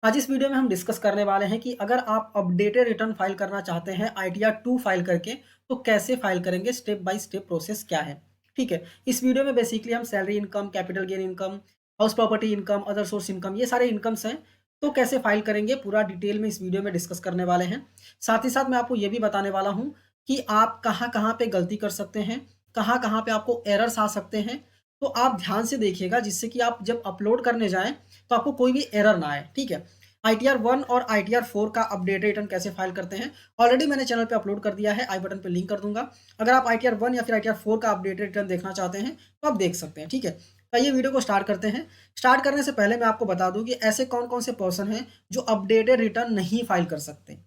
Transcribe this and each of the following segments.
आज इस वीडियो में हम डिस्कस करने वाले हैं कि अगर आप अपडेटेड रिटर्न फाइल करना चाहते हैं आईटीआर 2 फाइल करके तो कैसे फाइल करेंगे, स्टेप बाय स्टेप प्रोसेस क्या है। ठीक है, इस वीडियो में बेसिकली हम salary income, capital gain income, house property income, other source income, ये सारे इनकम्स हैं। तो कैसे फाइल करेंगे पूरा डिटेल में इस वीडियो में डिस्कस करने वाले हैं। साथ ही साथ मैं आपको ये भी बताने वाला हूँ कि आप कहाँ कहाँ पे गलती कर सकते हैं, कहाँ कहाँ पे आपको एरर्स आ सकते हैं। तो आप ध्यान से देखिएगा जिससे कि आप जब अपलोड करने जाएं तो आपको कोई भी एरर ना आए। ठीक है, आईटीआर 1 और आईटीआर 4 का अपडेटेड रिटर्न कैसे फाइल करते हैं ऑलरेडी मैंने चैनल पे अपलोड कर दिया है, आई बटन पे लिंक कर दूंगा। अगर आप आईटीआर 1 या फिर आईटीआर 4 का अपडेटेड रिटर्न देखना चाहते हैं तो आप देख सकते हैं। ठीक है, तो ये वीडियो को स्टार्ट करते हैं। स्टार्ट करने से पहले मैं आपको बता दूं कि ऐसे कौन कौन से पर्सन हैं जो अपडेटेड रिटर्न नहीं फाइल कर सकते।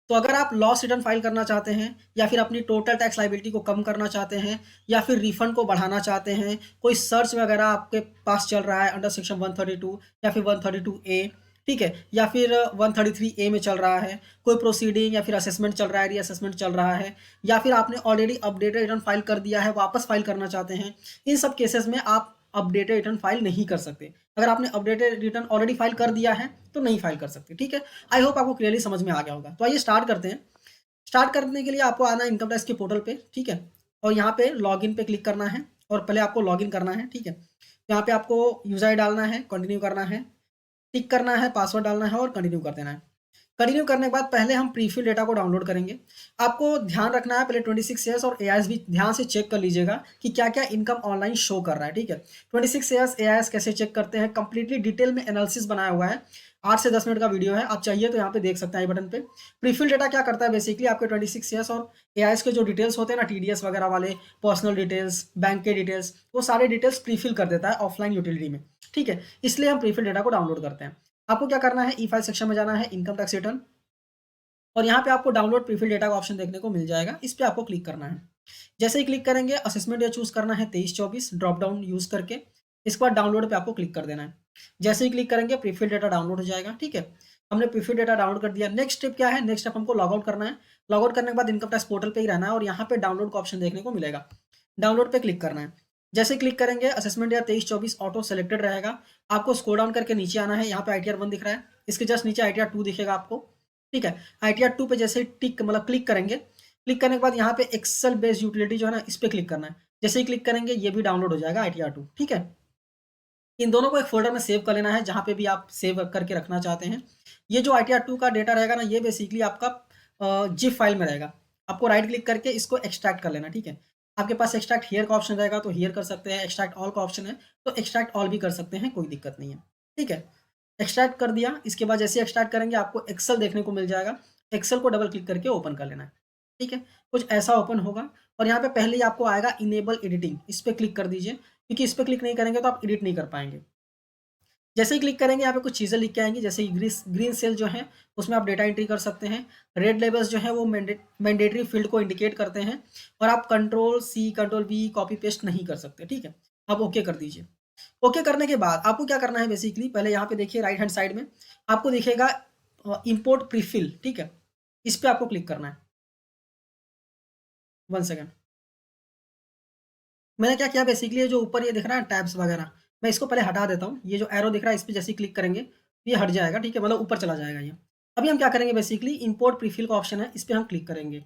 तो अगर आप लॉस रिटर्न फाइल करना चाहते हैं या फिर अपनी टोटल टैक्स लाइबिलिटी को कम करना चाहते हैं या फिर रिफंड को बढ़ाना चाहते हैं, कोई सर्च वगैरह आपके पास चल रहा है अंडर सेक्शन 132 या फिर 132 ए, ठीक है, या फिर 133 ए में चल रहा है, कोई प्रोसीडिंग या फिर असेसमेंट चल रहा है, रीअसेसमेंट चल रहा है, या फिर आपने ऑलरेडी अपडेटेड रिटर्न फाइल कर दिया है, वापस फाइल करना चाहते हैं, इन सब केसेस में आप अपडेटेड रिटर्न फाइल नहीं कर सकते। अगर आपने अपडेटेड रिटर्न ऑलरेडी फाइल कर दिया है तो नहीं फाइल कर सकते। ठीक है, आई होप आपको क्लियरली समझ में आ गया होगा। तो आइए स्टार्ट करते हैं। स्टार्ट करने के लिए आपको आना है इनकम टैक्स के पोर्टल पे। ठीक है, और यहाँ पे लॉगिन पे क्लिक करना है और पहले आपको लॉगिन करना है। ठीक है, यहाँ पे आपको यूजर आई डालना है, कंटिन्यू करना है, टिक करना है, पासवर्ड डालना है और कंटिन्यू कर देना है। कंटिन्यू करने के बाद पहले हम प्रीफिल डेटा को डाउनलोड करेंगे। आपको ध्यान रखना है पहले 26 ईयर्स और एआईएस भी ध्यान से चेक कर लीजिएगा कि क्या क्या इनकम ऑनलाइन शो कर रहा है। ठीक है, 26 ईयर्स एआईएस कैसे चेक करते हैं कंप्लीटली डिटेल में एनालिसिस बनाया हुआ है। 8 से 10 मिनट का वीडियो है, आप चाहिए तो यहाँ पे देख सकते हैं आई बटन पे। प्रीफिल डेटा क्या करता है, बेसिकली आपके 26 ईयर्स और एआईएस के जो डिटेल्स होते हैं ना, टीडीएस वगैरह वाले, पर्सनल डिटेल्स, बैंक के डिटेल्स, वो सारे डिटेल्स प्रीफिल कर देता है ऑफलाइन यूटिलिटी में। ठीक है, इसलिए हम प्रीफिल डेटा को डाउनलोड करते हैं। आपको क्या करना है, ई फाइल सेक्शन में जाना है, इनकम टैक्स रिटर्न, और यहाँ पे आपको डाउनलोड प्रीफिल डेटा का ऑप्शन देखने को मिल जाएगा, इस पे आपको क्लिक करना है। जैसे ही क्लिक करेंगे असेसमेंट ईयर चूज करना है 23-24 ड्रॉप डाउन यूज करके। इसके बाद डाउनलोड पे आपको क्लिक कर देना है। जैसे ही क्लिक करेंगे प्रीफिल डेटा डाउनलोड हो जाएगा। ठीक है, हमने प्रीफिल डेटा डाउनलोड कर दिया। नेक्स्ट स्टेप क्या है, नेक्स्ट स्टेप हमको लॉग आउट करना है। लॉग आउट करने के बाद इनकम टैक्स पोर्टल पे ही रहना है और यहाँ पे डाउनलोड का ऑप्शन देखने को मिलेगा, डाउनलोड पे क्लिक करना है। जैसे क्लिक करेंगे असेसमेंट ईयर 23-24 ऑटो सेलेक्टेड रहेगा। आपको स्क्रॉल डाउन करके नीचे आना है, यहाँ पे आईटीआर 1 दिख रहा है, इसके जस्ट नीचे आईटीआर 2 दिखेगा आपको। ठीक है, आईटीआर 2 पे जैसे ही टिक मतलब क्लिक करेंगे, क्लिक करने के बाद यहाँ पे एक्सेल बेस्ड यूटिलिटी जो है ना, इस पे क्लिक करना है। जैसे ही क्लिक करेंगे ये भी डाउनलोड हो जाएगा आईटीआर 2। ठीक है, इन दोनों को एक फोल्डर में सेव कर लेना है जहाँ पे भी आप सेव करके रखना चाहते हैं। ये जो आईटीआर 2 का डेटा रहेगा ना, ये बेसिकली आपका जिप फाइल में रहेगा। आपको राइट क्लिक करके इसको एक्सट्रैक्ट कर लेना। ठीक है, आपके पास एक्सट्रैक्ट हियर का ऑप्शन रहेगा तो हियर कर सकते हैं, एक्सट्रैक्ट ऑल का ऑप्शन है तो एक्सट्रैक्ट ऑल भी कर सकते हैं, कोई दिक्कत नहीं है। ठीक है, एक्सट्रैक्ट कर दिया। इसके बाद जैसे एक्सट्रैक्ट करेंगे आपको एक्सेल देखने को मिल जाएगा, एक्सेल को डबल क्लिक करके ओपन कर लेना है। ठीक है, कुछ ऐसा ओपन होगा और यहाँ पे पहले ही आपको आएगा इनेबल एडिटिंग, इस पर क्लिक कर दीजिए, क्योंकि इस पर क्लिक नहीं करेंगे तो आप एडिट नहीं कर पाएंगे। जैसे ही क्लिक करेंगे यहाँ पे कुछ चीज़ें लिख के आएंगी, जैसे ग्रीन सेल जो है उसमें आप डेटा एंट्री कर सकते हैं। रेड लेबल्स जो है वो मैंडेटरी फील्ड को इंडिकेट करते हैं और आप control C control V copy paste नहीं कर सकते। ठीक है, आप ओके कर दीजिए। ओके करने के बाद आपको क्या करना है, बेसिकली पहले यहाँ पे देखिए राइट हैंड साइड में आपको दिखेगा इंपोर्ट प्रीफिल। ठीक है, इस पे आपको क्लिक करना है। 1 सेकेंड, मैंने क्या किया, बेसिकली जो ऊपर ये दिख रहा है टैब्स वगैरह, मैं इसको पहले हटा देता हूँ। ये जो एरो दिख रहा है इस पर जैसे ही क्लिक करेंगे ये हट जाएगा। ठीक है, मतलब ऊपर चला जाएगा ये। अभी हम क्या करेंगे, बेसिकली इंपोर्ट प्रीफिल का ऑप्शन है, इस पर हम क्लिक करेंगे।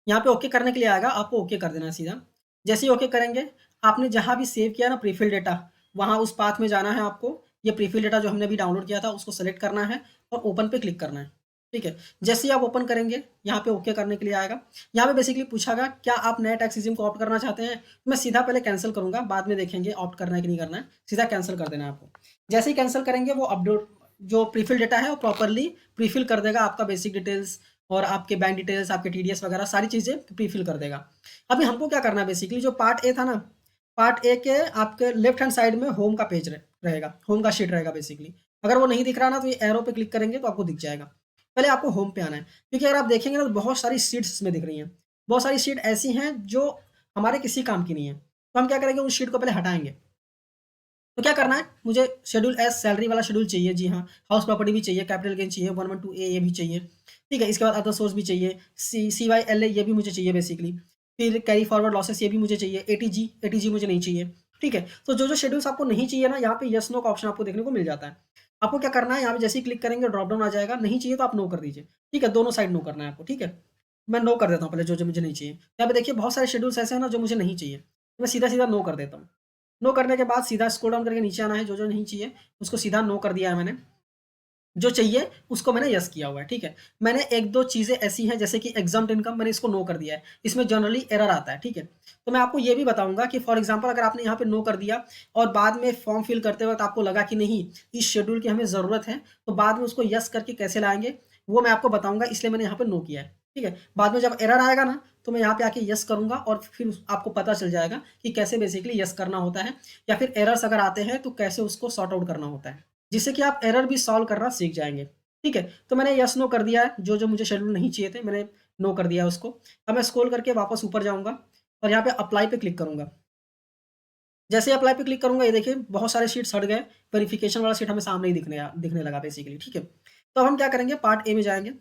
यहाँ पे ओके करने के लिए आएगा, आपको ओके कर देना है सीधा। जैसे ही ओके करेंगे, आपने जहाँ भी सेव किया ना प्रीफिल डेटा, वहाँ उस पाथ में जाना है आपको। ये प्रीफिल डेटा जो हमने अभी डाउनलोड किया था उसको सेलेक्ट करना है और ओपन पे क्लिक करना है। ठीक है, जैसे ही आप ओपन करेंगे यहाँ पे ओके करने के लिए आएगा। यहाँ पे बेसिकली पूछागा क्या आप नए टैक्स रिजीम को ऑप्ट करना चाहते हैं। मैं सीधा पहले कैंसिल करूंगा, बाद में देखेंगे ऑप्ट करना है कि नहीं करना है। सीधा कैंसिल कर देना है आपको। जैसे ही कैंसिल करेंगे वो अपडेट जो प्रीफिल डेटा है वो प्रॉपरली प्रीफिल कर देगा आपका बेसिक डिटेल्स और आपके बैंक डिटेल्स, आपके टीडीएस वगैरह सारी चीज़ें प्रीफिल कर देगा। अभी हमको क्या करना है, बेसिकली जो पार्ट ए था ना, पार्ट ए के आपके लेफ्ट हैंड साइड में होम का पेज रहेगा, होम का शीट रहेगा बेसिकली। अगर वो नहीं दिख रहा ना तो ये एरो पे क्लिक करेंगे तो आपको दिख जाएगा। पहले आपको होम पे आना है, क्योंकि अगर आप देखेंगे ना तो बहुत सारी सीट्स इसमें दिख रही हैं। बहुत सारी सीट ऐसी हैं जो हमारे किसी काम की नहीं है, तो हम क्या करेंगे, उस शीट को पहले हटाएंगे। तो क्या करना है, मुझे शेड्यूल एस सैलरी वाला शेड्यूल चाहिए, जी हाँ। हाउस प्रॉपर्टी भी चाहिए, कैपिटल गेन चाहिए, 112 ए ये भी चाहिए। ठीक है, इसके बाद अदर सोर्स भी चाहिए, सी वाई एल ए ये भी मुझे चाहिए बेसिकली। फिर कैरी फॉरवर्ड लॉसेस ये भी मुझे चाहिए, ए टी जी मुझे नहीं चाहिए। ठीक है? तो जो शेड्यूल्स आपको नहीं चाहिए ना, यहाँ पे येस नो का ऑप्शन आपको देखने को मिल जाता है। आपको क्या करना है, यहाँ पे जैसे ही क्लिक करेंगे ड्रॉप डाउन आ जाएगा, नहीं चाहिए तो आप नो कर दीजिए, ठीक है? दोनों साइड नो करना है आपको, ठीक है? मैं नो कर देता हूँ पहले जो मुझे नहीं चाहिए। यहाँ पे देखिए बहुत सारे शेड्यूल्स ऐसे हैं ना जो मुझे नहीं चाहिए, तो मैं सीधा-सीधा नो कर देता हूँ। नो करने के बाद सीधा स्क्रॉल डाउन करके नीचे आना है, जो नहीं चाहिए उसको सीधा नो कर दिया है मैंने। जो चाहिए उसको मैंने यस किया हुआ है, ठीक है? मैंने 1-2 चीज़ें ऐसी हैं जैसे कि एग्ज़ाम्प्ट इनकम मैंने इसको नो कर दिया है। इसमें जनरली एरर आता है, ठीक है? तो मैं आपको ये भी बताऊँगा कि फॉर एग्ज़ाम्पल अगर आपने यहाँ पे नो कर दिया और बाद में फॉर्म फिल करते वक़्त आपको लगा कि नहीं, इस शेड्यूल की हमें ज़रूरत है, तो बाद में उसको यस करके कैसे लाएँगे, वो मैं आपको बताऊँगा, इसलिए मैंने यहाँ पे नो किया है, ठीक है? बाद में जब एरर आएगा ना, तो मैं यहाँ पे आके यस करूँगा और फिर आपको पता चल जाएगा कि कैसे बेसिकली यस करना होता है या फिर एरर्स अगर आते हैं तो कैसे उसको सॉर्ट आउट करना होता है। जिससे कि आप एरर भी सॉल्व करना सीख जाएँगे। ठीक है? तो मैंने यस नो कर दिया है, जो मुझे शेड्यूल नहीं चाहिए थे, मैंने नो कर दिया है उसको। अब मैं स्क्रॉल करके वापस ऊपर जाऊँगा और यहाँ पे अप्लाई पे क्लिक करूँगा। जैसे ही अप्लाई पे क्लिक करूँगा, ये देखिए बहुत सारे शीट्स हट गए, वेरिफिकेशन वाला शीट हमें सामने ही दिखने लगा बेसिकली, ठीक है? तो अब हम क्या करेंगे, पार्ट ए में जाएँगे।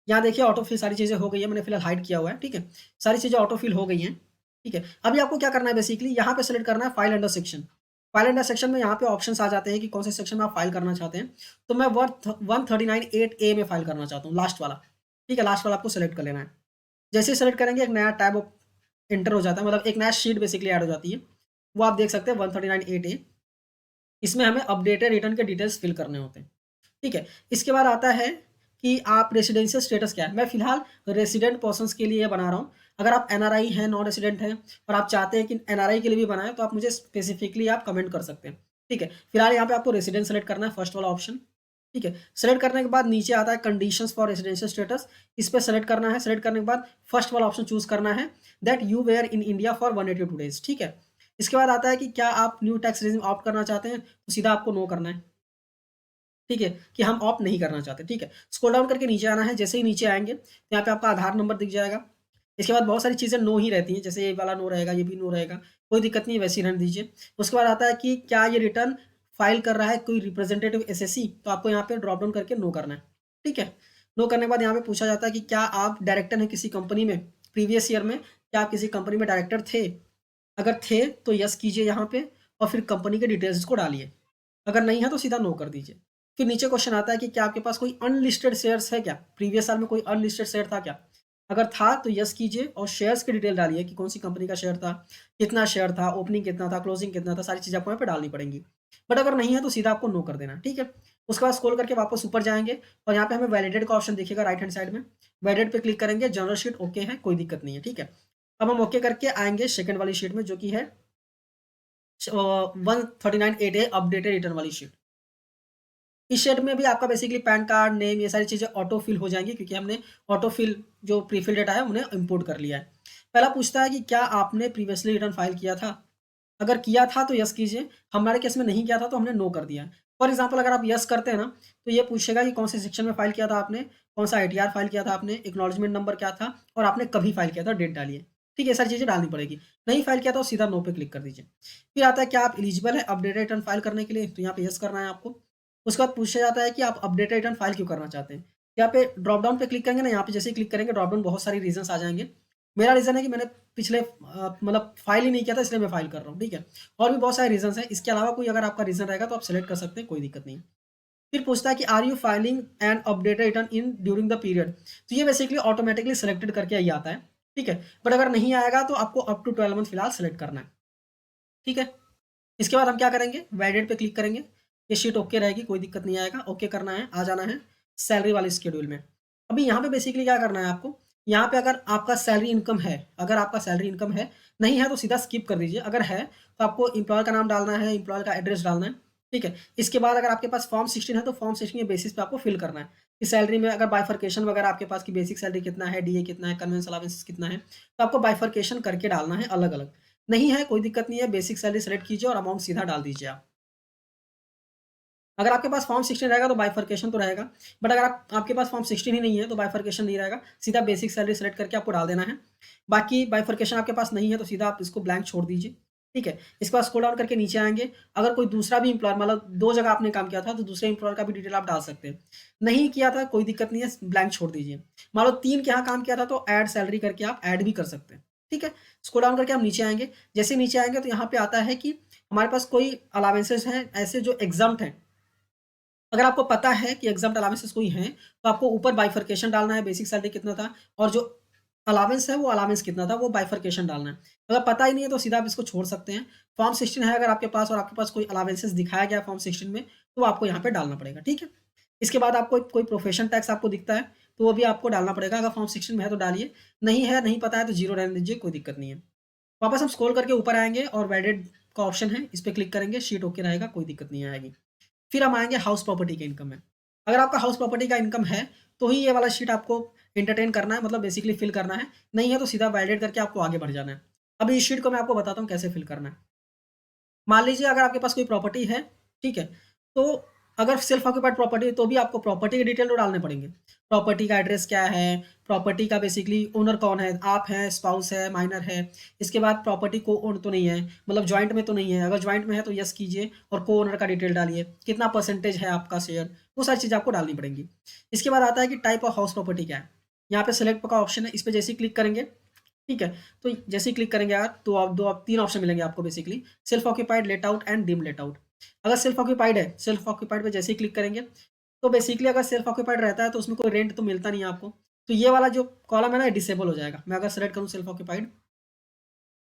यहाँ देखिए ऑटो फिल सारी चीज़ें हो गई है, मैंने फिलहाल हाइड किया हुआ है, ठीक है? सारी चीज़ें ऑटो फिल हो गई हैं, ठीक है? अभी आपको क्या करना है बेसिकली, यहाँ पे सेलेक्ट करना है file under section. File under section में यहाँ पे ऑप्शंस आ जाते हैं कि कौन से सेक्शन में आप फाइल करना चाहते हैं। तो मैं वर्थ 139.8 ए में फाइल करना चाहता हूँ, लास्ट वाला, ठीक है? लास्ट वाला आपको सेलेक्ट कर लेना है। जैसे ही सेलेक्ट करेंगे एक नया टैब एंटर हो जाता है, मतलब एक नया शीट बेसिकली ऐड हो जाती है। वो आप देख सकते हैं 139.8 ए। इसमें हमें अपडेटेड रिटर्न के डिटेल्स फिल करने होते हैं। ठीक है? इसके बाद आता है कि आप रेसिडेंशियल स्टेटस क्या है? मैं फ़िलहाल रेसिडेंट पर्सन्स के लिए बना रहा हूँ। अगर आप एनआरआई हैं, नॉन रेसिडेंट हैं और आप चाहते हैं कि एनआरआई के लिए भी बनाएँ, तो आप मुझे स्पेसिफिकली आप कमेंट कर सकते हैं। ठीक है? फ़िलहाल यहाँ पे आपको रेसिडेंट सेलेक्ट करना है, फर्स्ट वाला ऑप्शन। ठीक है? सेलेक्ट करने के बाद नीचे आता है कंडीशंस फॉर रेसिडेंशियल स्टेटस, इस पे सेलेक्ट करना है। सेलेक्ट करने के बाद फर्स्ट वाला ऑप्शन चूज़ करना है that you were in India for 182 days. ठीक है? इसके बाद आता है कि क्या आप न्यू टैक्स रेजिम ऑप्ट करना चाहते हैं? तो सीधा आपको नो करना है। ठीक है? कि हम ऑप्ट नहीं करना चाहते, ठीक है? स्क्रॉल डाउन करके नीचे आना है, जैसे ही नीचे आएँगे, तो यहाँ पे आपका आधार नंबर दिख जाएगा। इसके बाद बहुत सारी चीज़ें नो ही रहती हैं, जैसे ये वाला नो रहेगा, ये भी नो रहेगा, कोई दिक्कत नहीं है, वैसे ही रहने दीजिए। उसके बाद आता है कि क्या ये रिटर्न फाइल कर रहा है कोई रिप्रेजेंटेटिव एसएससी? तो आपको यहाँ पे ड्रॉप डाउन करके नो करना है, ठीक है? नो करने के बाद यहाँ पे पूछा जाता है कि क्या आप डायरेक्टर हैं किसी कंपनी में? प्रीवियस ईयर में क्या आप किसी कंपनी में डायरेक्टर थे? अगर थे, तो येस कीजिए यहाँ पे और फिर कंपनी के डिटेल्स को डालिए। अगर नहीं है तो सीधा नो कर दीजिए। फिर नीचे क्वेश्चन आता है कि क्या आपके पास कोई अनलिस्टेड शेयर्स है क्या? प्रीवियस साल में कोई अनलिस्टेड शेयर था क्या? अगर था तो येस कीजिए और शेयर्स की डिटेल डालिए कि कौन सी कंपनी का शेयर था, कितना शेयर था, ओपनिंग कितना था, क्लोजिंग कितना था, सारी चीज़ें आपको यहाँ पे डालनी पड़ेंगी। बट अगर नहीं है तो सीधा आपको नो कर देना है, ठीक है? उसके बाद स्क्रॉल करके वापस ऊपर जाएँगे और यहाँ पे हमें वैलिडेट का ऑप्शन दिखेगा राइट हैंड साइड में। वैलिडेट पे क्लिक करेंगे, जनरल शीट ओके है, कोई दिक्कत नहीं है, ठीक है? अब हम ओके करके आएँगे सेकंड वाली शीट में जो कि है 139.8 ए अपडेटेड रिटर्न वाली शीट। इस शेड में भी आपका बेसिकली पैन कार्ड, नेम ये सारी चीज़ें ऑटो फिल हो जाएँगी क्योंकि हमने ऑटो फिल जो प्री-फिल डेटा है उन्हें इम्पोर्ट कर लिया है। पहला पूछता है कि क्या आपने प्रीवियसली रिटर्न फाइल किया था? अगर किया था तो येस कीजिए, हमारे केस में नहीं किया था तो हमने नो कर दिया है। फॉर एग्ज़ाम्पल अगर आप येस करते हैं ना, तो ये पूछेगा कि कौन से सेक्शन में फाइल किया था आपने, कौन-सा आईटीआर फाइल किया था आपने, एक्नॉलेजमेंट नंबर क्या था और आपने कभी फाइल किया था, डेट डालिए। ठीक है? ये सारी चीज़ें डालनी पड़ेगी। नहीं फाइल किया तो सीधा नो पे क्लिक कर दीजिए। फिर आता है क्या आप एलिजिबल हैं अपडेटेड रिटर्न फाइल करने के लिए? तो यहाँ पे येस करना है आपको। उसके बाद पूछा जाता है कि आप अपडेटेड रिटर्न फाइल क्यों करना चाहते हैं? यहाँ पे ड्रॉप डाउन पे क्लिक करेंगे ना, यहाँ पे जैसे ही क्लिक करेंगे ड्रॉप डाउन बहुत सारी रीज़न्स आ जाएँगे। मेरा रीज़न है कि मैंने पिछले मतलब फाइल ही नहीं किया था इसलिए मैं फाइल कर रहा हूँ, ठीक है? और भी बहुत सारे रीज़न्स हैं, इसके अलावा कोई अगर आपका रीज़न रहेगा तो आप सेलेक्ट कर सकते हैं, कोई दिक्कत नहीं। फिर पूछता है कि are you filing an updated return in during the period? तो ये बेसिकली ऑटोमैटिकली सेलेक्टेड करके ही आता है, ठीक है? बट अगर नहीं आएगा तो आपको अप टू 12 मंथ फिलहाल सेलेक्ट करना है, ठीक है? इसके बाद हम क्या करेंगे, वैलिडेट पे क्लिक करेंगे, ये शीट ओके रहेगी, कोई दिक्कत नहीं आएगा, ओके करना है, आ जाना है सैलरी वाले शेड्यूल में। अभी यहाँ पे बेसिकली क्या करना है आपको, यहाँ पे अगर आपका सैलरी इनकम है, अगर आपका सैलरी इनकम है, नहीं है तो सीधा स्किप कर दीजिए, अगर है तो आपको एम्प्लॉयर का नाम डालना है, एम्प्लॉयर का एड्रेस डालना है, ठीक है? इसके बाद अगर आपके पास फॉर्म 16 है तो फॉर्म 16 के बेसिस पे आपको फिल करना है कि सैलरी में अगर बाइफरकेशन वगैरह आपके पास की बेसिक सैलरी कितना है, डीए कितना है, कन्वेंस अलाउंसेस कितना है, तो आपको बाइफरकेशन करके डालना है अलग-अलग। नहीं है, कोई दिक्कत नहीं है, बेसिक सैलरी सेलेक्ट कीजिए और अमाउंट सीधा डाल दीजिए आप। अगर आपके पास फॉर्म 16 रहेगा तो बाइफरकेशन तो रहेगा, बट अगर आपके पास फॉर्म 16 ही नहीं है तो बाइफरकेशन नहीं रहेगा, सीधा बेसिक सैलरी सेलेक्ट करके आपको डाल देना है। बाकी बाइफरकेशन आपके पास नहीं है तो सीधा आप इसको ब्लैंक छोड़ दीजिए, ठीक है? इसके बाद स्क्रॉल डाउन करके नीचे आएँगे, अगर कोई दूसरा भी एम्प्लॉयर मतलब 2 जगह आपने काम किया था तो दूसरे एम्प्लॉयर का भी डिटेल आप डाल सकते हैं। नहीं किया था कोई दिक्कत नहीं है, ब्लैंक छोड़ दीजिए। मान लो 3 के यहाँ काम किया था तो ऐड सैलरी करके आप ऐड भी कर सकते हैं, ठीक है? स्क्रॉल डाउन करके हम नीचे आएँगे, जैसे नीचे आएँगे तो यहाँ पे आता है कि हमारे पास कोई अलावेंसेस हैं ऐसे जो एग्जम्प्ट हैं। अगर आपको पता है कि एग्जम्प्ट अलावेंसेस कोई हैं, तो आपको ऊपर बाइफरकेशन डालना है, बेसिक सैलरी कितना था और जो अलावेंस है वो अलावेंस कितना था वो बाइफरकेशन डालना है। अगर पता ही नहीं है तो सीधा आप इसको छोड़ सकते हैं। फॉर्म 16 है अगर आपके पास और आपके पास कोई अलावेंसेस दिखाया गया फॉर्म 16 में, तो आपको यहाँ पे डालना पड़ेगा, ठीक है। इसके बाद आपको कोई प्रोफेशन टैक्स आपको दिखता है तो वो भी आपको डालना पड़ेगा। अगर फॉर्म 16 में है तो डालिए, नहीं है, नहीं पता है तो जीरो रहने दीजिए, कोई दिक्कत नहीं है। वापस हम स्क्रॉल करके ऊपर आएंगे और वैलिडेट का ऑप्शन है, इस पर क्लिक करेंगे, शीट ओके रहेगा, कोई दिक्कत नहीं आएगी। फिर हम आएंगे हाउस प्रॉपर्टी के इनकम में। अगर आपका हाउस प्रॉपर्टी का इनकम है तो ही ये वाला शीट आपको एंटरटेन करना है, मतलब बेसिकली फिल करना है। नहीं है तो सीधा वैलिडेट करके आपको आगे बढ़ जाना है। अभी इस शीट को मैं आपको बताता हूँ कैसे फिल करना है। मान लीजिए अगर आपके पास कोई प्रॉपर्टी है, ठीक है, तो अगर सेल्फ ऑक्यूपाइड प्रॉपर्टी है तो भी आपको प्रॉपर्टी के डिटेल तो डालने पड़ेंगे। प्रॉपर्टी का एड्रेस क्या है, प्रॉपर्टी का बेसिकली ओनर कौन है, आप हैं, स्पाउस है, माइनर है। इसके बाद प्रॉपर्टी को ओन तो नहीं है, मतलब ज्वाइंट में तो नहीं है, अगर ज्वाइंट में है तो यस कीजिए और को ओनर का डिटेल डालिए, कितना परसेंटेज है आपका शेयर, वो सारी चीज़ आपको डालनी पड़ेंगी। इसके बाद आता है कि टाइप ऑफ हाउस प्रॉपर्टी क्या है। यहाँ पे सेलेक्ट का ऑप्शन है, इस पर जैसे ही क्लिक करेंगे, ठीक है, तो जैसे ही क्लिक करेंगे आप तो आप तीन ऑप्शन मिलेंगे आपको basically, self occupied, let out and dim let out. अगर सेल्फ ऑक्यूपाइड है, सेल्फ ऑक्यूपाइड पे जैसे ही क्लिक करेंगे तो बेसिकली अगर सेल्फ ऑक्यूपाइड रहता है तो उसमें कोई रेंट तो मिलता नहीं है आपको, तो ये वाला जो कॉलम है ना डिसेबल हो जाएगा। मैं अगर सेलेक्ट करूँ सेल्फ ऑक्यूपाइड,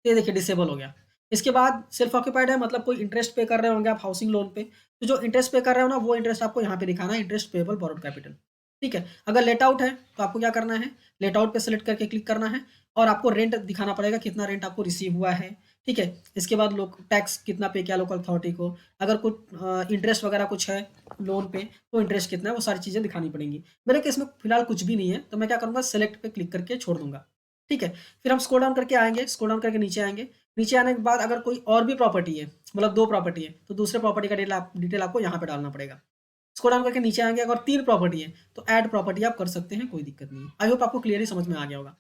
ये देखिए डिसेबल हो गया। इसके बाद सेल्फ ऑक्यूपाइड है मतलब कोई इंटरेस्ट पे कर रहे होंगे आप हाउसिंग लोन पे, तो जो इंटरेस्ट पे कर रहे हो ना वो इंटरेस्ट आपको यहाँ पे दिखाना है, इंटरेस्ट पेबल बोरोड कैपिटल, ठीक है। अगर लेट आउट है तो आपको क्या करना है, लेट आउट पे सेलेक्ट करके क्लिक करना है और आपको रेंट दिखाना पड़ेगा, कितना रेंट आपको रिसीव हुआ है, ठीक है। इसके बाद लोग टैक्स कितना पे किया लोकल अथॉरिटी को, अगर कुछ इंटरेस्ट वगैरह कुछ है लोन पे तो इंटरेस्ट कितना है, वो सारी चीज़ें दिखानी पड़ेंगी। मेरे केस में फिलहाल कुछ भी नहीं है तो मैं क्या करूँगा, सेलेक्ट पे क्लिक करके छोड़ दूंगा, ठीक है। फिर हम स्क्रॉल डाउन करके आएंगे, स्क्रॉल डाउन करके नीचे आएंगे। नीचे आने के बाद अगर कोई और भी प्रॉपर्टी है, मतलब दो प्रॉपर्टी है, तो दूसरे प्रॉपर्टी का डिटेल आपको यहाँ पे डालना पड़ेगा। स्क्रॉल डाउन करके नीचे आएंगे, अगर तीन प्रॉपर्टी है तो ऐड प्रॉपर्टी आप कर सकते हैं, कोई दिक्कत नहीं है। आई होप आपको क्लियरली समझ में आ गया होगा,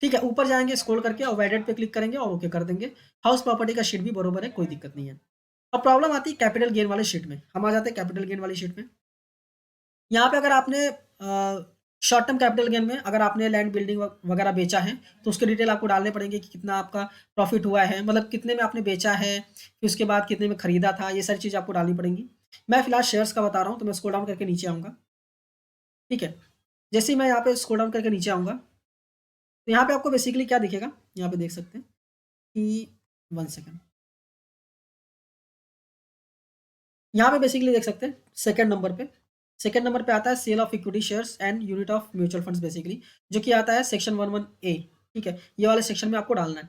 ठीक है। ऊपर जाएंगे स्क्रॉल करके और वैलिडेट पे क्लिक करेंगे और ओके कर देंगे। हाउस प्रॉपर्टी का शीट भी बरोबर है, कोई दिक्कत नहीं है। अब प्रॉब्लम आती है कैपिटल गेन वाले शीट में, हम आ जाते हैं कैपिटल गेन वाली शीट में। यहाँ पे अगर आपने शॉर्ट टर्म कैपिटल गेन में अगर आपने लैंड बिल्डिंग वगैरह बेचा है तो उसके डिटेल आपको डालने पड़ेंगे कि कितना आपका प्रॉफिट हुआ है, मतलब कितने में आपने बेचा है, फिर उसके बाद कितने में खरीदा था, ये सारी चीज़ आपको डालनी पड़ेंगी। मैं फिलहाल शेयर्स का बता रहा हूँ तो मैं स्क्रॉल डाउन करके नीचे आऊँगा, ठीक है। जैसे ही मैं यहाँ पे स्क्रॉल डाउन करके नीचे आऊँगा तो यहाँ पे आपको बेसिकली क्या दिखेगा, यहाँ पे देख सकते हैं कि 1 सेकेंड, यहाँ पे बेसिकली देख सकते हैं सेकंड नंबर पे आता है sale of equity shares and unit of mutual funds basically, जो कि आता है सेक्शन 11A, ठीक है। ये वाले सेक्शन में आपको डालना है।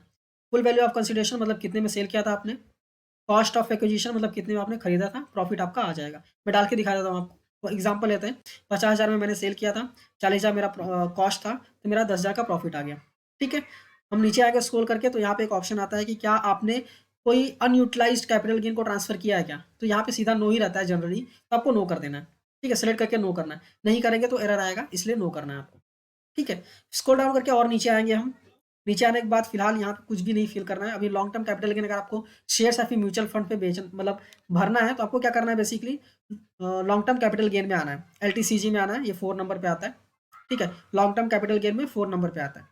फुल वैल्यू ऑफ कंसिडरेशन मतलब कितने में सेल किया था आपने, कॉस्ट ऑफ एक्विजिशन मतलब कितने में आपने खरीदा था, प्रॉफिट आपका आ जाएगा। मैं डाल के दिखा देता हूँ आपको, एग्जाम्पल लेते हैं, 50,000 में मैंने सेल किया था, 40,000 मेरा कॉस्ट था, तो मेरा 10,000 का प्रॉफिट आ गया, ठीक है। हम नीचे आगे स्क्रॉल करके तो यहाँ पे एक ऑप्शन आता है कि क्या आपने कोई अनयूटिलाइज्ड कैपिटल गेन को ट्रांसफर किया है क्या, तो यहाँ पे सीधा नो ही रहता है जनरली, तो आपको नो कर देना है, ठीक है। सेलेक्ट करके नो करना है, नहीं करेंगे तो एरर आएगा, इसलिए नो करना है आपको, ठीक है। स्क्रॉल डाउन करके और नीचे आएंगे हम। नीचे आने के बाद फिलहाल यहाँ पे कुछ भी नहीं फिल करना है। अभी लॉन्ग टर्म कैपिटल गेन अगर आपको शेयर्स या फिर म्यूचुअल फंड पे बेच मतलब भरना है तो आपको क्या करना है, basically long term capital gain में आना है, LTCG में आना है, ये 4 नंबर पे आता है, ठीक है। लॉन्ग टर्म कैपिटल गेन में 4 नंबर पे आता है।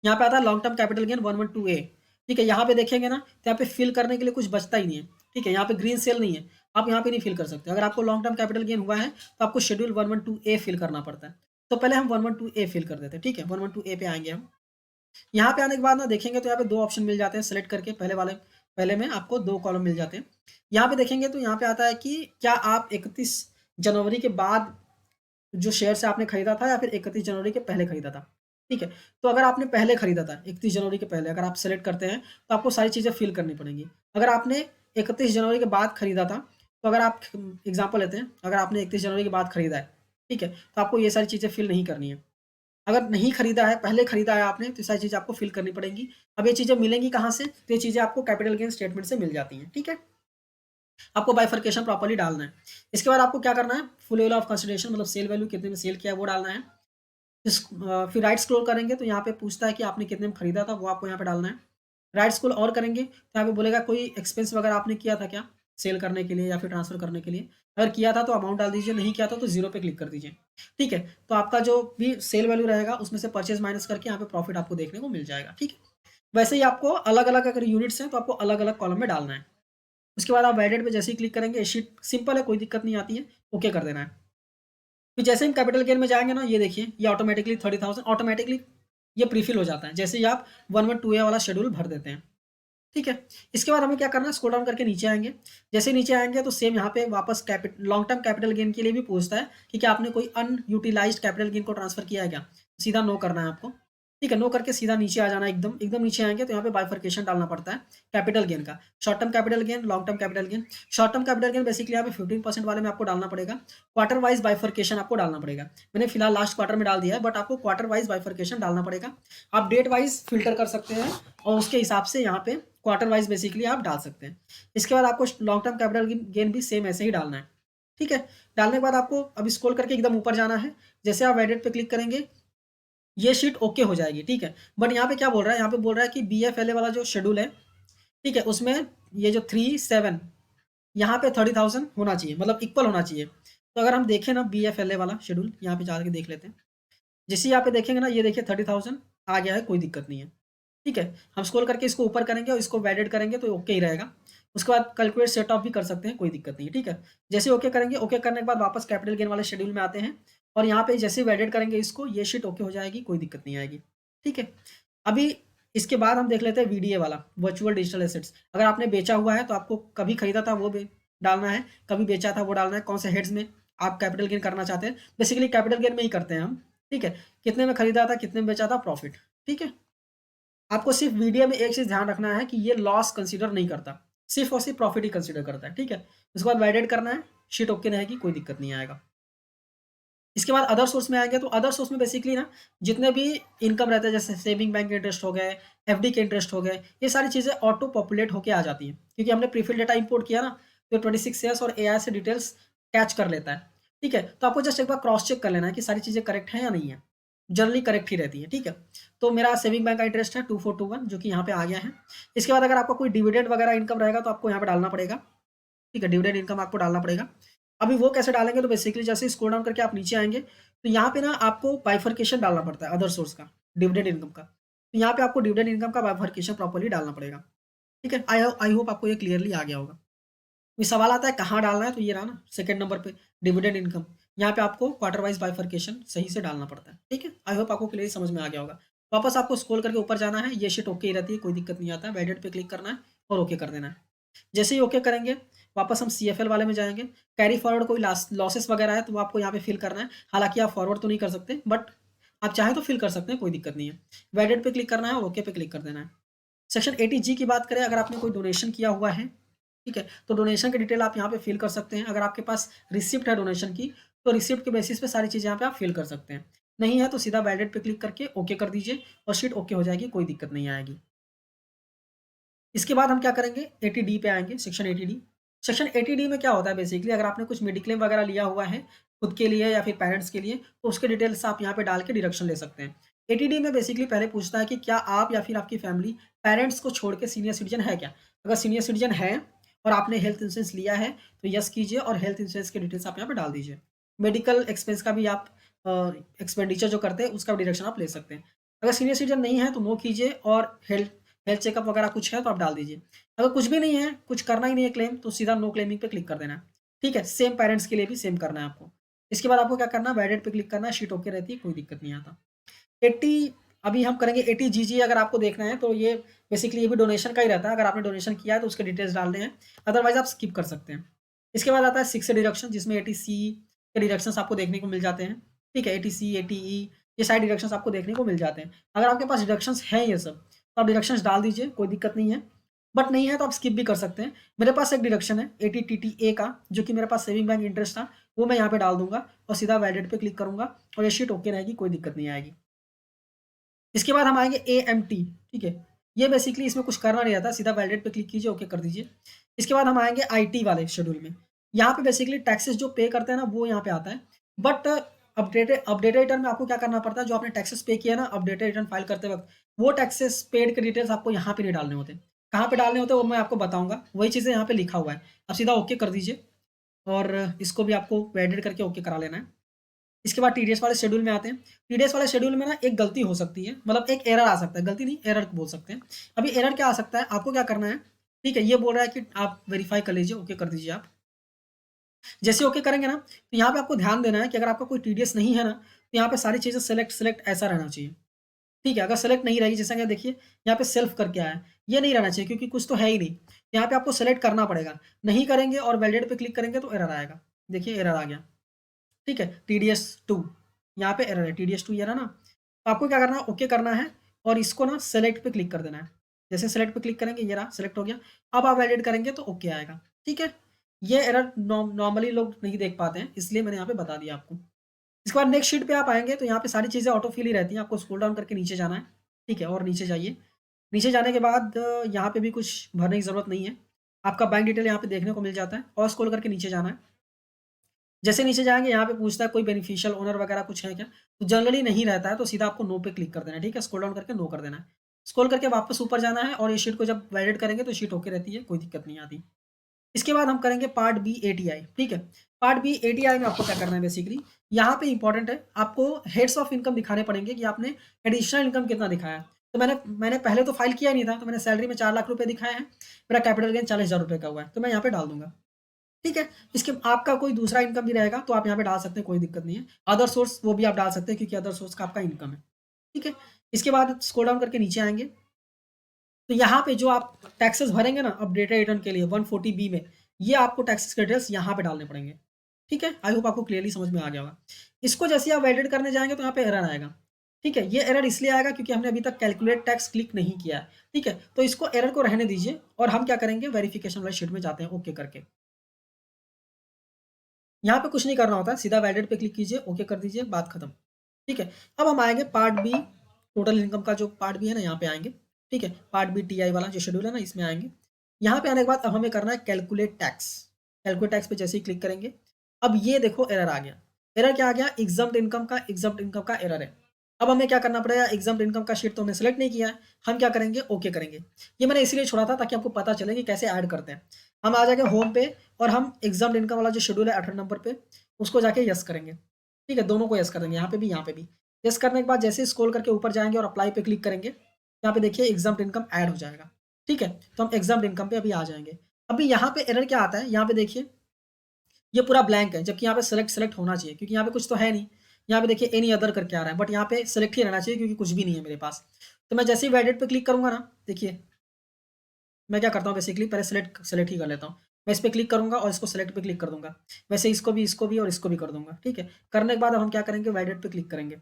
यहाँ पे आता है long term capital gain 112A, ठीक है। यहाँ पे देखेंगे ना तो यहाँ पे फिल करने के लिए कुछ बचता ही नहीं है, ठीक है। यहाँ पे ग्रीन सेल नहीं है, आप यहाँ पे नहीं फिल कर सकते। अगर आपको लॉन्ग टर्म कैपिटल गेन हुआ है तो आपको शेड्यूल 112A फिल करना पड़ता है। तो पहले हम 112A फिल कर देते हैं, ठीक है। 112A पे आएंगे हम। यहाँ पे आने के बाद ना देखेंगे तो यहाँ पे दो ऑप्शन मिल जाते हैं, सेलेक्ट करके पहले में आपको दो कॉलम मिल जाते हैं। यहाँ पे देखेंगे तो यहाँ पे आता है कि क्या आप 31 जनवरी के बाद जो शेयर से आपने खरीदा था या फिर 31 जनवरी के पहले खरीदा था, ठीक है। तो अगर आपने पहले खरीदा था 31 जनवरी के पहले, अगर आप सेलेक्ट करते हैं तो आपको सारी चीज़ें फिल करनी पड़ेंगी। अगर आपने 31 जनवरी के बाद खरीदा था, तो अगर आप एग्जाम्पल लेते हैं, अगर आपने 31 जनवरी के बाद खरीदा है, ठीक है, तो आपको ये सारी चीज़ें फिल नहीं करनी है। अगर नहीं खरीदा है, पहले खरीदा है आपने, तो सारी चीज़ें आपको फिल करनी पड़ेंगी। अब ये चीज़ें मिलेंगी कहाँ से, तो ये चीज़ें आपको कैपिटल गेन स्टेटमेंट से मिल जाती हैं, ठीक है। आपको बाइफरकेशन प्रॉपर्ली डालना है। इसके बाद आपको क्या करना है, फुल वैल्यू ऑफ कंसिडरेशन मतलब सेल वैल्यू कितने में सेल किया है वो डालना है। फिर राइट स्क्रॉल करेंगे तो यहाँ पे पूछता है कि आपने कितने में खरीदा था, वो आपको यहाँ पे डालना है। राइट स्क्रॉल और करेंगे तो यहाँ पे बोलेगा कोई एक्सपेंस वगैरह आपने किया था क्या सेल करने के लिए या फिर ट्रांसफर करने के लिए, अगर किया था तो अमाउंट डाल दीजिए, नहीं किया था तो जीरो पे क्लिक कर दीजिए, ठीक है। तो आपका जो भी सेल वैल्यू रहेगा उसमें से परचेज माइनस करके यहाँ पे प्रॉफिट आपको देखने को मिल जाएगा, ठीक है। वैसे ही आपको अलग-अलग अगर यूनिट्स हैं तो आपको अलग-अलग कॉलम में डालना है। उसके बाद आप एडिट पे जैसे ही क्लिक करेंगे, शीट सिंपल है, कोई दिक्कत नहीं आती है, ओके कर देना है। फिर जैसे हम कैपिटल गेन में जाएँगे ना, ये देखिए ये ऑटोमैटिकली 30,000 ऑटोमैटिकली ये प्रीफिल हो जाता है, जैसे ही आप 112A वाला शेड्यूल भर देते हैं। ठीक है? इसके बाद हमें क्या करना है, स्क्रॉल डाउन करके नीचे आएँगे। जैसे ही नीचे आएँगे तो सेम यहाँ पे वापस लॉन्ग टर्म कैपिटल गेन के लिए भी पूछता है कि क्या आपने कोई अनयूटिलाइज्ड कैपिटल गेन को ट्रांसफर किया है क्या? सीधा नो करना है आपको। ठीक है? नो करके सीधा नीचे आ जाना है एकदम, एकदम नीचे आएँगे तो यहाँ पे बाइफरकेशन डालना पड़ता है कैपिटल गेन का। Short term capital gain, long term capital gain. Short term capital gain basically यहाँ पे 15% वाले में आपको डालना पड़ेगा। क्वार्टर वाइज़ बाइफरकेशन आपको डालना पड़ेगा। मैंने फिलहाल लास्ट क्वार्टर में डाल दिया है, बट आपको क्वार्टर वाइज़ बाइफरकेशन डालना पड़ेगा। आप डेट वाइज़ फ़िल्टर कर सकते हैं और उसके हिसाब से यहाँ पे क्वार्टर वाइज बेसिकली आप डाल सकते हैं। इसके बाद आपको लॉन्ग टर्म कैपिटल गेन भी सेम ऐसे ही डालना है। ठीक है? डालने के बाद आपको अब स्क्रॉल करके एकदम ऊपर जाना है। जैसे आप एडिट पे क्लिक करेंगे, ये शीट ओके हो जाएगी, ठीक है? बट यहाँ पे क्या बोल रहा है, यहाँ पे बोल रहा है कि बीएफएलए वाला जो शेड्यूल है, ठीक है? उसमें ये जो 3-7 यहाँ पे 30,000 होना चाहिए, मतलब इक्वल होना चाहिए। तो अगर हम देखें ना बीएफएलए वाला शेड्यूल, यहाँ पे जाके देख लेते हैं। जैसे ही यहाँ पे देखेंगे ना, ये देखिए 30,000 आ गया है, कोई दिक्कत नहीं है। ठीक है? हम स्क्रॉल करके इसको ऊपर करेंगे और इसको वैलिडेट करेंगे तो ओके ही रहेगा। उसके बाद कैलकुलेट सेट ऑफ भी कर सकते हैं, कोई दिक्कत नहीं है, ठीक है? जैसे ही ओके करेंगे, ओके करने के बाद वापस कैपिटल गेन वाले शेड्यूल में आते हैं और यहाँ पे जैसे ही वैलिडेट करेंगे इसको, ये शीट ओके हो जाएगी, कोई दिक्कत नहीं आएगी, ठीक है? अभी इसके बाद हम देख लेते हैं वीडीए वाला, वर्चुअल डिजिटल एसेट्स। अगर आपने बेचा हुआ है तो आपको कभी खरीदा था वो भी डालना है, कभी बेचा था वो डालना है, कौन से हेड्स में आप कैपिटल गेन करना चाहते हैं। बेसिकली कैपिटल गेन में ही करते हैं हम, ठीक है? कितने में खरीदा था, कितने में बेचा था, प्रॉफिट, ठीक है? आपको सिर्फ वीडियो में एक चीज़ ध्यान रखना है कि ये लॉस कंसीडर नहीं करता, सिर्फ और सिर्फ प्रॉफिट ही कंसीडर करता है, ठीक है? उसके बाद वैलिडेट करना है, शीट ओके रहेगी, कोई दिक्कत नहीं आएगा। इसके बाद अदर सोर्स में आएँगे तो अदर सोर्स में बेसिकली ना जितने भी इनकम रहता है, जैसे सेविंग बैंक के इंटरेस्ट हो गए, एफडी के इंटरेस्ट हो गए, ये सारी चीज़ें ऑटो पॉपुलेट होके आ जाती हैं। क्योंकि हमने प्रीफिल डेटा इंपोर्ट किया ना, तो 26 शेयर्स और एआई से डिटेल्स कैच कर लेता है, ठीक है? तो आपको जस्ट एक बार क्रॉस चेक कर लेना है कि सारी चीज़ें करेक्ट हैं या नहीं है। जनरली करेक्ट ही रहती है, ठीक है? तो मेरा सेविंग बैंक का इंटरेस्ट है 2421, जो कि यहाँ पे आ गया है। इसके बाद अगर आपका कोई डिविडेंड वगैरह इनकम रहेगा तो आपको यहाँ पे डालना पड़ेगा, ठीक है? डिविडेंड इनकम आपको डालना पड़ेगा। अभी वो कैसे डालेंगे, तो बेसिकली जैसे ही स्क्रॉल डाउन करके आप नीचे आएँगे, तो यहाँ पे ना आपको बाइफरकेशन डालना पड़ता है अदर सोर्स का, डिविडेंड इनकम का। तो यहाँ पे आपको डिविडेंड इनकम का बाइफरकेशन प्रॉपर्ली डालना पड़ेगा, ठीक है? आई होप आपको ये क्लियरली आ गया होगा। ये सवाल आता है कहाँ डालना है, तो ये रहा ना सेकंड नंबर पे, डिविडेंड इनकम। यहाँ पे आपको क्वार्टर वाइज़ बाइफरकेशन सही से डालना पड़ता है, ठीक है? आई होप आपको क्लियर समझ में आ गया होगा। वापस आपको स्क्रॉल करके ऊपर जाना है, ये शीट ओके ही रहती है, कोई दिक्कत नहीं आता है। वैलिडेट पे क्लिक करना है और ओके कर देना है। जैसे ही ओके करेंगे, वापस हम सीएफएल वाले में जाएँगे। कैरी फॉरवर्ड कोई लॉसेस वगैरह है तो वो आपको यहाँ पे फिल करना है। हालाँकि आप फॉरवर्ड तो नहीं कर सकते, बट आप चाहें तो फिल कर सकते हैं, कोई दिक्कत नहीं है। वैलिडेट पे क्लिक करना है और ओके पे क्लिक कर देना है। सेक्शन 80G की बात करें, अगर आपने कोई डोनेशन किया हुआ है, ठीक है? तो डोनेशन की डिटेल आप यहाँ पे फिल कर सकते हैं। अगर आपके पास रिसिप्ट है डोनेशन की, तो रिसिप्ट के बेसिस पे सारी चीज़ें यहाँ पे आप फिल कर सकते हैं। नहीं है तो सीधा वैलिडेट पे क्लिक करके ओके कर दीजिए और शीट ओके हो जाएगी, कोई दिक्कत नहीं आएगी। इसके बाद हम क्या करेंगे, 80D पे आएँगे, सेक्शन 80D। सेक्शन 80D में क्या होता है बेसिकली, अगर आपने कुछ मेडिक्लेम वगैरह लिया हुआ है, खुद के लिए या फिर पेरेंट्स के लिए, तो उसके डिटेल्स आप यहाँ पे डाल के डिडक्शन ले सकते हैं। 80D में बेसिकली पहले पूछता है कि क्या आप या फिर आपकी फैमिली पेरेंट्स को छोड़ के सीनियर सिटीज़न है क्या? अगर सीनियर सिटीज़न है और आपने हेल्थ इंश्योरेंस लिया है, तो येस कीजिए और हेल्थ इंश्योरेंस के डिटेल्स आप यहाँ पे डाल दीजिए। मेडिकल एक्सपेंस का भी आप एक्सपेंडिचर जो करते हैं, उसका भी डिडक्शन आप ले सकते हैं। अगर सीनियर सिटीज़न नहीं है, तो नो कीजिए और हेल्थ हेल्थ चेकअप वगैरह कुछ है तो आप डाल दीजिए। अगर कुछ भी नहीं है, कुछ करना ही नहीं है क्लेम, तो सीधा नो क्लेमिंग पे क्लिक कर देना है। ठीक है? सेम पेरेंट्स के लिए भी सेम करना है आपको। इसके बाद आपको क्या करना है, वैलिडेट पे क्लिक करना है, शीट ओके रहती है, कोई दिक्कत नहीं आता। 80 अभी हम करेंगे 80GG, अगर आपको देखना है तो ये बेसिकली ये भी डोनेशन का ही रहता है। अगर आपने डोनेशन किया है तो उसके डिटेल्स डालने हैं, अदरवाइज़ आप स्किप कर सकते हैं। इसके बाद आता है 6 डिडक्शन, जिसमें 80C के डिडक्शंस आपको देखने को मिल जाते हैं। ठीक है? 80C, 80E ये सारे डिडक्शंस आपको देखने को मिल जाते हैं। अगर आपके पास डिडक्शंस हैं ये सब, तो आप डिडक्शंस डाल दीजिए, कोई दिक्कत नहीं है। बट नहीं है तो आप स्किप भी कर सकते हैं। मेरे पास एक डिडक्शन है 80TTA का, जो कि मेरे पास सेविंग बैंक इंटरेस्ट था, वो मैं यहाँ पे डाल दूँगा और सीधा वैलिडेट पे क्लिक करूँगा और ये शीट ओके रहेगी, कोई दिक्कत नहीं आएगी। इसके बाद हम आएँगे एएमटी, ठीक है? ये बेसिकली इसमें कुछ करना नहीं रहता, सीधा वैलिडेट पे क्लिक कीजिए, ओके कर दीजिए। इसके बाद हम आएँगे आईटी वाले शेड्यूल में। यहाँ पे बेसिकली टैक्सेस जो पे करते हैं ना, वो यहाँ पे आता है। बट अपडेटेड रिटर्न में आपको क्या करना पड़ता है, जो आपने टैक्सेस पे किया ना अपडेटेड रिटर्न फाइल करते वक़्त, वो टैक्सेस पेड के डिटेल्स आपको यहाँ पे नहीं डालने होते। कहाँ पे डालने होते हैं, वो मैं आपको बताऊँगा। वही चीज़ें यहाँ पे लिखा हुआ है। आप सीधा ओके कर दीजिए और इसको भी आपको वैलिडेट करके ओके करा लेना है। इसके बाद टीडीएस वाले शेड्यूल में आते हैं। टीडीएस वाले शेड्यूल में ना एक गलती हो सकती है, मतलब एक एरर आ सकता है, गलती नहीं एरर बोल सकते हैं। अभी एरर क्या आ सकता है, आपको क्या करना है, ठीक है, ये बोल रहा है कि आप वेरीफाई कर लीजिए, ओके कर दीजिए आप। जैसे ओके करेंगे ना, तो यहाँ पे आपको ध्यान देना है कि अगर आपका कोई टीडीएस नहीं है ना, तो यहाँ पे सारी चीज़ें सेलेक्ट सेलेक्ट ऐसा रहना चाहिए। ठीक है, अगर सेलेक्ट नहीं रहेगी, जैसा कि देखिए यहाँ पे सेल्फ करके आया है, ये नहीं रहना चाहिए क्योंकि कुछ तो है ही नहीं। यहाँ पे आपको सेलेक्ट करना पड़ेगा, नहीं करेंगे और वैलिडेट पे क्लिक करेंगे तो एरर आएगा। देखिए एरर आ गया, ठीक है, TDS2 यहाँ पे एरर है, TDS2 ये रहा ना। तो आपको क्या करना है, ओके करना है और इसको ना सेलेक्ट पे क्लिक कर देना है। जैसे सेलेक्ट पे क्लिक करेंगे, ये रहा सेलेक्ट हो गया। अब आप वैलिडेट करेंगे तो ओके आएगा, ठीक है। ये एरर नॉर्मली लोग नहीं देख पाते हैं, इसलिए मैंने यहाँ पे बता दिया आपको। इसके बाद नेक्स्ट शीट पे आप आएँगे तो यहाँ पे सारी चीज़ें ऑटो फिल ही रहती हैं, आपको स्क्रॉल डाउन करके नीचे जाना है, ठीक है, और नीचे जाइए। नीचे जाने के बाद यहाँ पे भी कुछ भरने की ज़रूरत नहीं है, आपका बैंक डिटेल यहाँ पे देखने को मिल जाता है और स्क्रॉल करके नीचे जाना है। जैसे नीचे जाएँगे यहाँ पे पूछता है कोई बेनिफिशियल ओनर वगैरह कुछ है क्या? तो जनरली नहीं रहता है, तो सीधा आपको नो पे क्लिक कर देना है, ठीक है? स्क्रॉल डाउन करके नो कर देना है। स्क्रॉल करके वापस ऊपर जाना है और ये शीट को जब वैलिडेट करेंगे तो शीट ओके रहती है, कोई दिक्कत नहीं आती। इसके बाद हम करेंगे पार्ट बी एटीआई, ठीक है। पार्ट बी एटीआई में आपको क्या करना है बेसिकली, यहाँ पे इंपॉर्टेंट है, आपको हेड्स ऑफ इनकम दिखाने पड़ेंगे कि आपने एडिशनल इनकम कितना दिखाया है। तो मैंने मैंने पहले तो फाइल किया नहीं था, तो मैंने सैलरी में 4 लाख रुपए दिखाए हैं, मेरा कैपिटल गेन 40,000 रुपये का हुआ है, तो मैं यहाँ पे डाल दूंगा, ठीक है। इसके आपका कोई दूसरा इनकम भी रहेगा तो आप यहाँ पे डाल सकते हैं, कोई दिक्कत नहीं है। अदर सोर्स वो भी आप डाल सकते हैं क्योंकि अदर सोर्स का आपका इनकम है, ठीक है। इसके बाद स्क्रॉल डाउन करके नीचे आएंगे तो यहाँ पे जो आप टैक्सेस भरेंगे ना अपडेटेड रिटर्न के लिए 140B में, ये आपको टैक्सेस के डिटेल्स यहाँ पे डालने पड़ेंगे, ठीक है। आई होप आपको क्लियरली समझ में आ गया होगा। इसको जैसे आप वैलिडेट करने जाएंगे तो यहाँ पे एरर आएगा, ठीक है। ये एरर इसलिए आएगा क्योंकि हमने अभी तक कैलकुलेट टैक्स क्लिक नहीं किया है, ठीक है। तो इसको एरर को रहने दीजिए और हम क्या करेंगे, वेरिफिकेशन वाली शीट में जाते हैं ओके करके। यहाँ पे कुछ नहीं करना होता है, सीधा वैलिडेट पे क्लिक कीजिए, ओके कर दीजिए, बात खत्म, ठीक है। अब हम आएंगे पार्ट बी, टोटल इनकम का जो पार्ट बी है ना, यहाँ पे आएंगे, ठीक है। पार्ट बी टीआई वाला जो शेड्यूल है ना, इसमें आएंगे। यहाँ पे आने के बाद अब हमें करना है कैलकुलेट टैक्स। कैलकुलेट टैक्स पे जैसे ही क्लिक करेंगे, अब ये देखो एरर आ गया। एरर क्या आ गया, एग्जम्प्ट इनकम का एरर है। अब हमें क्या करना पड़ेगा, एग्जम्प्ट इनकम का शीट तो हमने सेलेक्ट नहीं किया है, हम क्या करेंगे, ओके करेंगे। ये मैंने इसीलिए छोड़ा था ताकि आपको पता चले कि कैसे ऐड करते हैं। हम आ जाएंगे होम पे और हम एग्जाम इनकम वाला जो शेड्यूल है 18 नंबर पे, उसको जाके यस करेंगे, ठीक है। दोनों को यस करेंगे, यहाँ पे भी यहाँ पे भी। यस करने के बाद जैसे स्क्रॉल करके ऊपर जाएंगे और अप्लाई पे क्लिक करेंगे, यहाँ पे देखिए एग्जाम इनकम ऐड हो जाएगा, ठीक है। तो हम एग्जाम इनकम पे अभी आ जाएंगे। अभी यहाँ पे एरर क्या आता है, यहाँ पे देखिए ये पूरा ब्लैंक है, जबकि यहाँ पे सेलेक्ट सेलेक्ट होना चाहिए क्योंकि यहाँ पे कुछ तो है नहीं। यहाँ पे देखिए एनी अदर करके आ रहा है, बट यहाँ पे सेलेक्ट ही रहना चाहिए क्योंकि कुछ भी नहीं है मेरे पास। तो मैं जैसे ही वैलिडेट पे क्लिक करूंगा ना, देखिए मैं क्या करता हूँ बेसिकली, पहले सेलेक्ट सेलेक्ट ही कर लेता हूँ। मैं इस पे क्लिक करूँगा और इसको सेलेक्ट पे क्लिक कर दूँगा। वैसे इसको भी और इसको भी कर दूँगा, ठीक है। करने के बाद अब हम क्या करेंगे, वैलिडेट पे क्लिक करेंगे।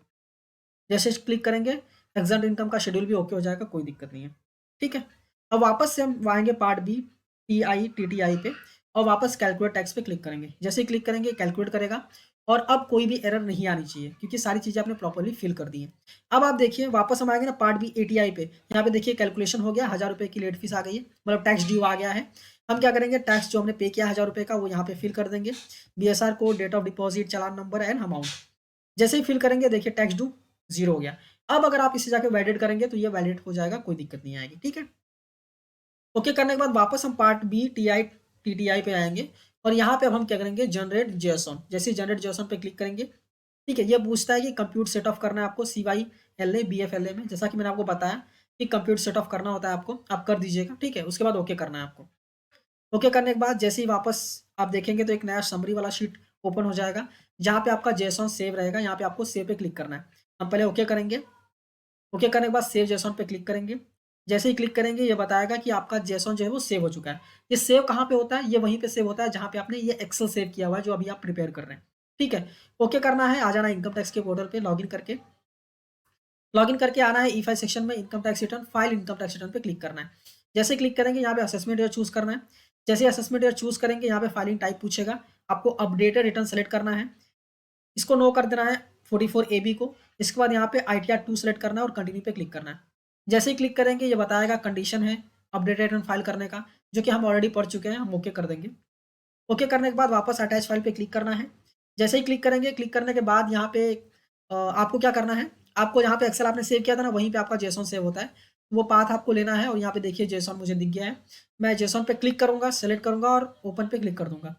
जैसे क्लिक करेंगे एग्जैक्ट इनकम का शेड्यूल भी ओके हो जाएगा, कोई दिक्कत नहीं है, ठीक है। अब वापस से हम आएँगे पार्ट बी TTI पे और वापस कैलकुलेट टैक्स पे क्लिक करेंगे। जैसे ही क्लिक करेंगे कैलकुलेट करेगा और अब कोई भी एरर नहीं आनी चाहिए क्योंकि सारी चीज़ें आपने प्रॉपर्ली फिल कर दी हैं। अब आप देखिए वापस हम आएँगे ना पार्ट बी ATI पे, यहाँ पे देखिए कैलकुलेशन हो गया, 1000 रुपये की लेट फीस आ गई है, मतलब टैक्स ड्यू आ गया है। हम क्या करेंगे, टैक्स जो हमने पे किया 1000 रुपये का वो यहाँ पे फिल कर देंगे, BSR code, date of deposit, challan number and amount. जैसे ही फिल करेंगे देखिए टैक्स ड्यू 0 हो गया। अब अगर आप इसे जाके वैलिडेट करेंगे तो ये वैलिड हो जाएगा, कोई दिक्कत नहीं आएगी, ठीक है। ओके करने के बाद वापस हम पार्ट बी TTI पे आएंगे और यहाँ पे अब हम क्या करेंगे, जनरेट जेएसओन। जैसे ही जनरेट जेएसओन पे क्लिक करेंगे, ठीक है, ये पूछता है कि कंप्यूट सेट ऑफ करना है आपको CYLA BFLA में, जैसा कि मैंने आपको बताया कि कंप्यूट सेट ऑफ करना होता है आपको, आप कर दीजिएगा, ठीक है। उसके बाद ओके करना है आपको। ओके करने के बाद जैसे ही वापस आप देखेंगे तो एक नया समरी वाला शीट ओपन हो जाएगा जहाँ पे आपका जेसॉन सेव रहेगा। यहाँ पे आपको सेव पे क्लिक करना है। हम पहले ओके करेंगे, ओके करने के बाद सेव जेसॉन पे क्लिक करेंगे। जैसे ही क्लिक करेंगे ये बताएगा कि आपका जेसॉन जो है वो सेव हो चुका है। ये सेव कहाँ पे होता है, ये वहीं पे सेव होता है जहाँ पे आपने ये एक्सेल सेव किया हुआ है जो अभी आप प्रिपेयर कर रहे हैं, ठीक है। ओके करना है, आ जाना इनकम टैक्स के पोर्टल पे, लॉगिन करके आना है ई फाइल सेक्शन में, income tax return file, income tax return पे क्लिक करना है। जैसे क्लिक करेंगे यहाँ पे असेसमेंट ईयर चूज करना है। जैसे असेसमेंट ईयर चूज करेंगे यहाँ पे फाइलिंग टाइप पूछेगा, आपको अपडेटेड रिटर्न सेलेक्ट करना है, इसको नो कर देना है 44AB को। इसके बाद यहाँ पे ITR2 सेलेक्ट करना है और कंटिन्यू पे क्लिक करना है। जैसे ही क्लिक करेंगे ये बताएगा कंडीशन है अपडेटेड रिटर्न फाइल करने का, जो कि हम ऑलरेडी पढ़ चुके हैं, हम ओके कर देंगे। ओके करने के बाद वापस अटैच फाइल पे क्लिक करना है। जैसे ही क्लिक करेंगे, क्लिक करने के बाद यहाँ पे आपको क्या करना है, आपको यहाँ पे एक्सेल आपने सेव किया था ना, वहीं पे आपका जेसॉन सेव होता है, वो पाथ आपको लेना है। और यहाँ पे देखिए जेसॉन मुझे दिख गया है, मैं जेसॉन पे क्लिक करूँगा, सेलेक्ट करूँगा और ओपन पे क्लिक कर दूंगा।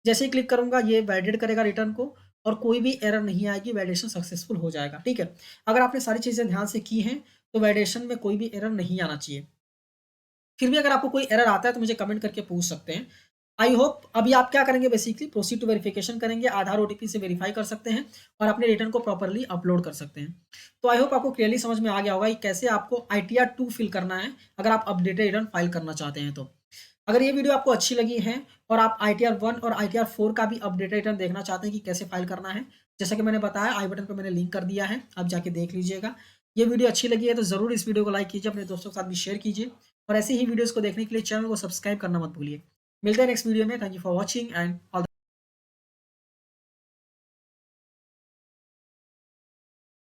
जैसे ही क्लिक करूँगा ये वैलिडेट करेगा रिटर्न को और कोई भी एरर नहीं आएगी, वैलिडेशन सक्सेसफुल हो जाएगा। ठीक है, अगर आपने सारी चीज़ें ध्यान से की हैं तो वैलिडेशन में कोई भी एरर नहीं आना चाहिए। फिर भी अगर आपको कोई एरर आता है तो मुझे कमेंट करके पूछ सकते हैं। आई होप अभी आप क्या करेंगे, बेसिकली प्रोसीड टू वेरिफिकेशन करेंगे, आधार ओटीपी से वेरीफाई कर सकते हैं और अपने रिटर्न को प्रॉपर्ली अपलोड कर सकते हैं। तो आई होप आपको क्लियरली समझ में आ गया होगा कि कैसे आपको ITR 2 फिल करना है अगर आप अपडेटेड रिटर्न फाइल करना चाहते हैं तो। अगर ये वीडियो आपको अच्छी लगी है और आप ITR 1 और ITR 4 का भी अपडेटेड रिटर्न देखना चाहते हैं कि कैसे फाइल करना है, जैसा कि मैंने बताया आई बटन पर मैंने लिंक कर दिया है, आप जाके देख लीजिएगा। ये वीडियो अच्छी लगी है तो ज़रूर इस वीडियो को लाइक कीजिए, अपने दोस्तों के साथ भी शेयर कीजिए और ऐसी ही वीडियोज़ को देखने के लिए चैनल को सब्सक्राइब करना मत भूलिए। मिलते हैं नेक्स्ट वीडियो में। Thank you for watching and all